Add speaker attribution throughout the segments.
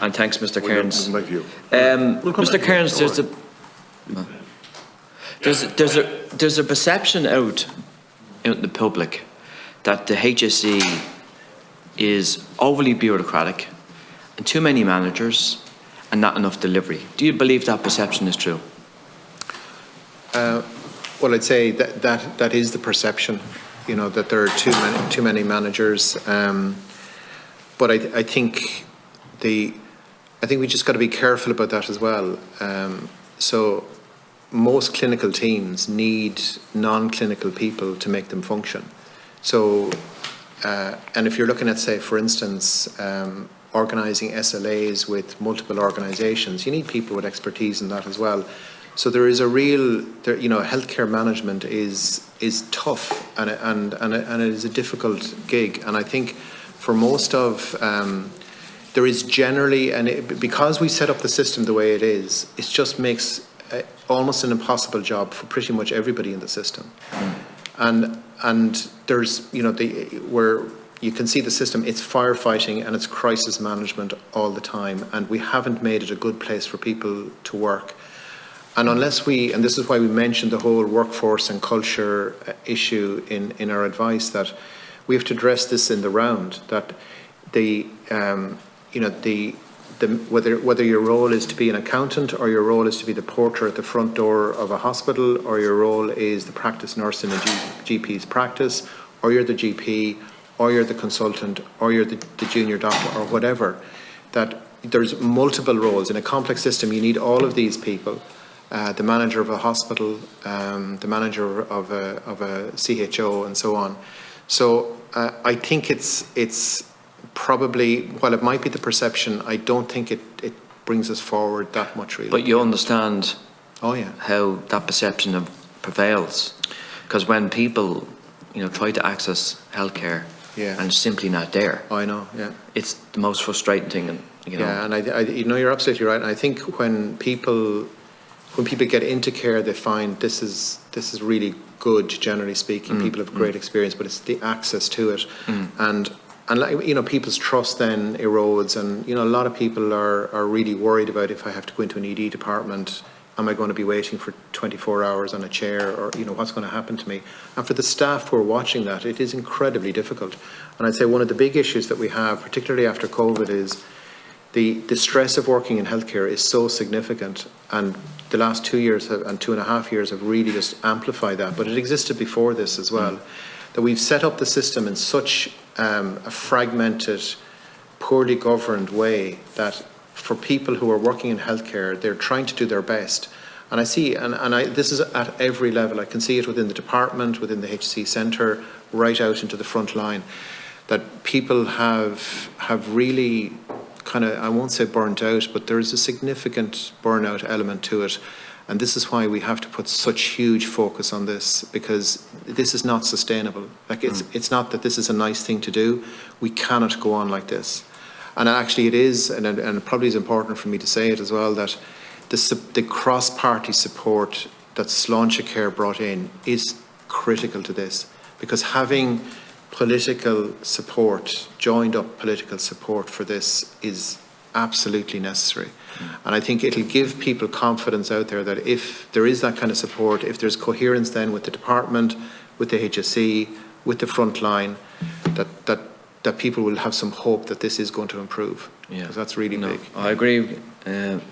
Speaker 1: And thanks, Mr. Kearns.
Speaker 2: Mr.
Speaker 1: Kearns, there's a perception out in the public that the HSE is overly bureaucratic and too many managers and not enough delivery. Do you believe that perception is true?
Speaker 3: Well, I'd say that is the perception, you know, that there are too many managers. But I think we just got to be careful about that as well. So most clinical teams need non-clinical people to make them function. So, and if you're looking at, say, for instance, organising SLAs with multiple organisations, you need people with expertise in that as well. So there is a real, you know, healthcare management is tough and it is a difficult gig. And I think for most of, there is generally, because we set up the system the way it is, it just makes almost an impossible job for pretty much everybody in the system. And there's, you know, where you can see the system, it's firefighting and it's crisis management all the time, and we haven't made it a good place for people to work. And unless and this is why we mentioned the whole workforce and culture issue in our advice, that we have to address this in the round, that whether your role is to be an accountant, or your role is to be the porter at the front door of a hospital, or your role is the practice nurse in a GP's practice, or you're the GP, or you're the consultant, or you're the junior doctor, or whatever, that there's multiple roles. In a complex system, you need all of these people. The manager of a hospital, the manager of a CHO, and so on. So I think it's probably, while it might be the perception, I don't think it brings us forward that much, really.
Speaker 1: But you understand
Speaker 3: how
Speaker 1: that perception prevails, because when people, you know, try to access healthcare and it's simply not there.
Speaker 3: I know, yeah.
Speaker 1: It's the most frustrating thing, and you know.
Speaker 3: Yeah, and I you know, you're absolutely right. And I think when people get into care, they find this is really good, generally speaking. People have great experience, but it's the access to it. And like, you know, people's trust then erodes, and you know, a lot of people are really worried about, if I have to go into an ED department, am I going to be waiting for 24 hours on a chair, or you know, what's going to happen to me? And for the staff who are watching that, it is incredibly difficult. And I'd say one of the big issues that we have, particularly after COVID, is the stress of working in healthcare is so significant, and the last 2 years and 2.5 years have really just amplified that. But it existed before this as well. That we've set up the system in such a fragmented, poorly governed way that for people who are working in healthcare, they're trying to do their best. And I see, this is at every level. I can see it within the department, within the HC centre, right out into the front line, that people have really kind of, I won't say burnt out, but there is a significant burnout element to it. And this is why we have to put such huge focus on this, because this is not sustainable. Like it's not that this is a nice thing to do. We cannot go on like this. And actually it is, and it probably is important for me to say it as well, that the cross-party support that Sláinte Care brought in is critical to this, because having political support, joined up political support for this is absolutely necessary. And I think it'll give people confidence out there that if there is that kind of support, if there's coherence then with the department, with the HSE, with the front line, that people will have some hope that this is going to improve. Yeah, because that's really big.
Speaker 1: I agree.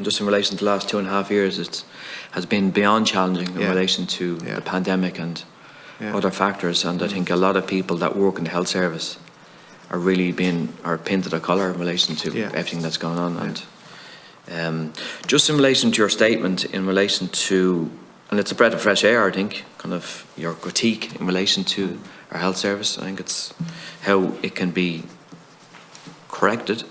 Speaker 1: Just in relation to the last 2.5 years, it has been beyond challenging in relation to the pandemic and other factors. And I think a lot of people that work in the health service are really are pinned to the collar in relation to everything that's going on. And just in relation to your statement, in relation to, and it's a breath of fresh air, I think, kind of your critique in relation to our health service. I think it's how it can be corrected.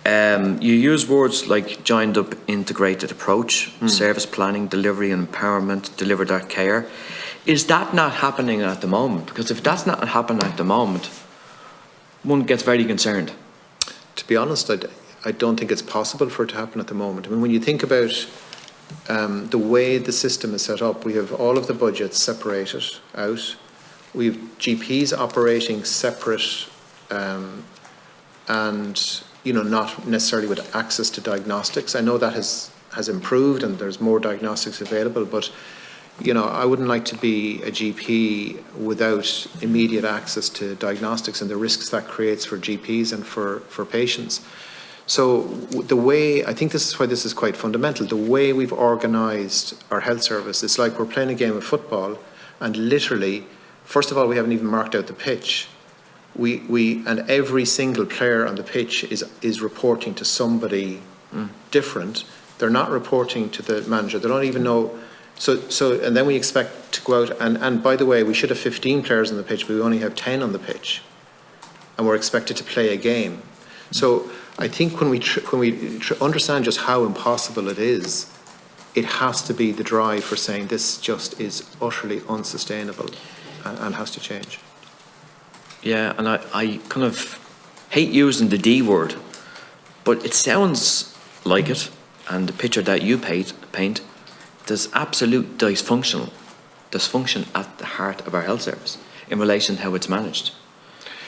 Speaker 1: You use words like joined up, integrated approach, service planning, delivery and empowerment, deliver that care. Is that not happening at the moment? Because if that's not happening at the moment, one gets very concerned.
Speaker 3: To be honest, I don't think it's possible for it to happen at the moment. I mean, when you think about the way the system is set up, we have all of the budgets separated out. We have GPs operating separate, and not necessarily with access to diagnostics. I know that has improved and there's more diagnostics available, but I wouldn't like to be a GP without immediate access to diagnostics and the risks that creates for GPs and for patients. So I think this is why this is quite fundamental. The way we've organised our health service, it's like we're playing a game of football, and literally, first of all, we haven't even marked out the pitch. And every single player on the pitch is reporting to somebody different. They're not reporting to the manager. They don't even know. So and then we expect to go out and by the way, we should have 15 players on the pitch, but we only have 10 on the pitch, and we're expected to play a game. So I think when we understand just how impossible it is, it has to be the drive for saying this just is utterly unsustainable and has to change.
Speaker 1: Yeah, and I kind of hate using the D word, but it sounds like it, and the picture that you paint, there's absolute dysfunction at the heart of our health service in relation to how it's managed.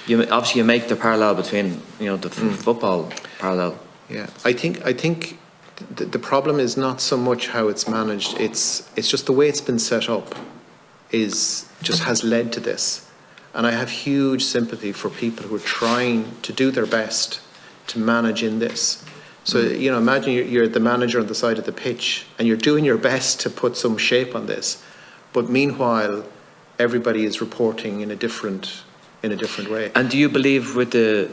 Speaker 1: Obviously you make the parallel between the football parallel.
Speaker 3: Yeah, I think the problem is not so much how it's managed. It's just the way it's been set up has led to this. And I have huge sympathy for people who are trying to do their best to manage in this. So, imagine you're the manager on the side of the pitch and you're doing your best to put some shape on this. But meanwhile, everybody is reporting in a different way. And
Speaker 1: do you believe with the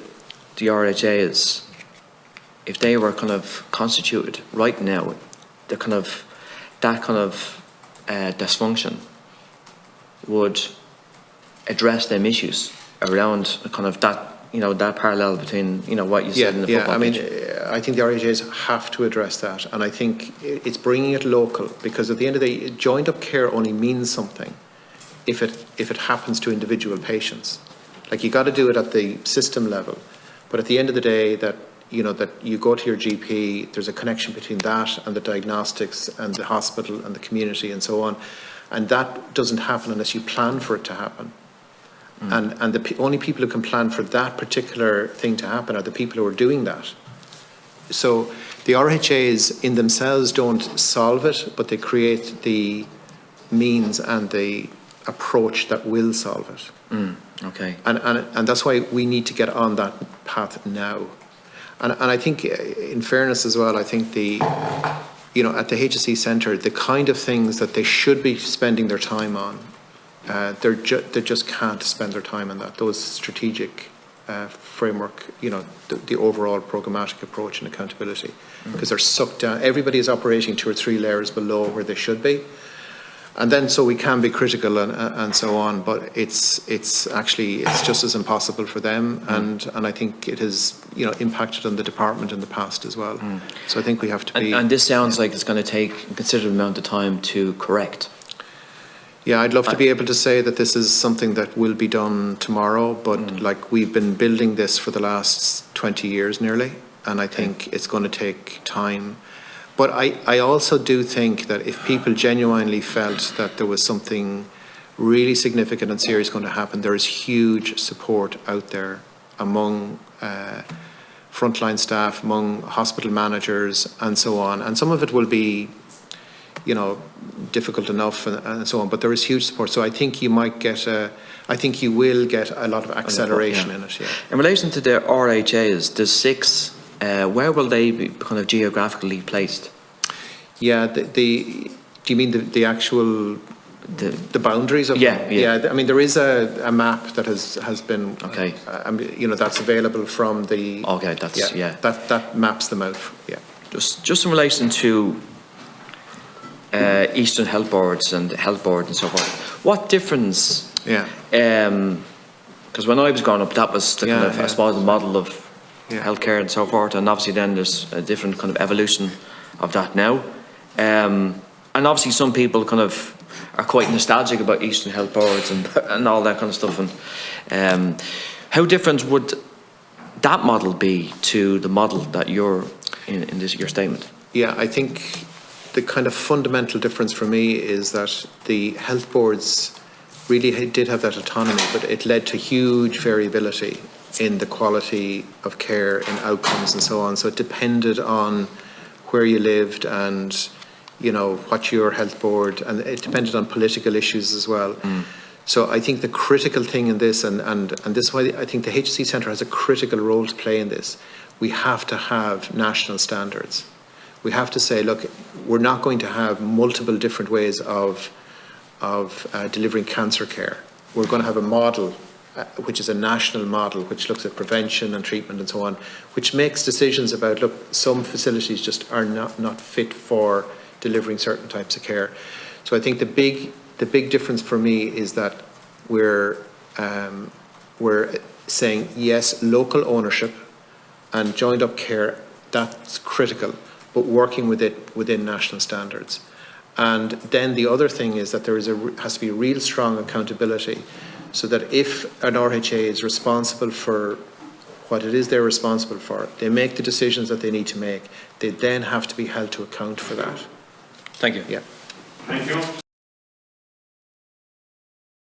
Speaker 1: RHAs, if they were kind of constituted right now, that kind of dysfunction would address them issues around kind of that, that parallel between, what you said in the football pitch?
Speaker 3: I think the RHAs have to address that, and I think it's bringing it local, because at the end of the day, joined up care only means something if it happens to individual patients. Like, you got to do it at the system level, but at the end of the day, that you go to your GP, there's a connection between that and the diagnostics and the hospital and the community and so on, and that doesn't happen unless you plan for it to happen. And the only people who can plan for that particular thing to happen are the people who are doing that. So the RHAs in themselves don't solve it, but they create the means and the approach that will solve it.
Speaker 1: Okay.
Speaker 3: And that's why we need to get on that path now. And I think, in fairness as well, I think at the HSE Centre, the kind of things that they should be spending their time on, they just can't spend their time on that. Those strategic framework, the overall programmatic approach and accountability, because they're sucked down. Everybody is operating 2 or 3 layers below where they should be. And then so we can be critical and so on, but it's just as impossible for them, and I think it has impacted on the department in the past as well. So I think we have to be. And
Speaker 1: this sounds like it's going to take a considerable amount of time to correct.
Speaker 3: Yeah, I'd love to be able to say that this is something that will be done tomorrow, but like, we've been building this for the last 20 years nearly, and I think it's going to take time. But I also do think that if people genuinely felt that there was something really significant and serious going to happen, there is huge support out there among frontline staff, among hospital managers and so on. And some of it will be, difficult enough and so on, but there is huge support. So I think you will get a lot of acceleration in it. Yeah.
Speaker 1: In relation to the RHAs, the 6, where will they be kind of geographically placed?
Speaker 3: Yeah, do you mean the actual the boundaries of
Speaker 1: them? Yeah.
Speaker 3: I mean, there is a map that has been that's available from the that maps them out. Yeah.
Speaker 1: Just in relation to Eastern Health Boards and Health Board and so forth, what difference?
Speaker 3: Yeah.
Speaker 1: Because when I was growing up, that was the kind of I suppose the model of healthcare and so forth, and obviously then there's a different kind of evolution of that now. And obviously some people kind of are quite nostalgic about Eastern Health Boards and all that kind of stuff. And how different would that model be to the model that you're in your statement?
Speaker 3: Yeah, I think the kind of fundamental difference for me is that the health boards really did have that autonomy, but it led to huge variability in the quality of care, in outcomes and so on. So it depended on where you lived and, you know, what your health board, and it depended on political issues as well. So I think the critical thing in this, and this is why I think the HSE Centre has a critical role to play in this, we have to have national standards. We have to say, look, we're not going to have multiple different ways of delivering cancer care. We're going to have a model, which is a national model, which looks at prevention and treatment and so on, which makes decisions about, look, some facilities just are not fit for delivering certain types of care. So I think the big difference for me is that we're saying, yes, local ownership and joined up care, that's critical, but working with it within national standards. And then the other thing is that there has to be real strong accountability, so that if an RHA is responsible for what it is they're responsible for, they make the decisions that they need to make, they then have to be held to account for that.
Speaker 1: Thank you.
Speaker 3: Yeah.
Speaker 2: Thank you.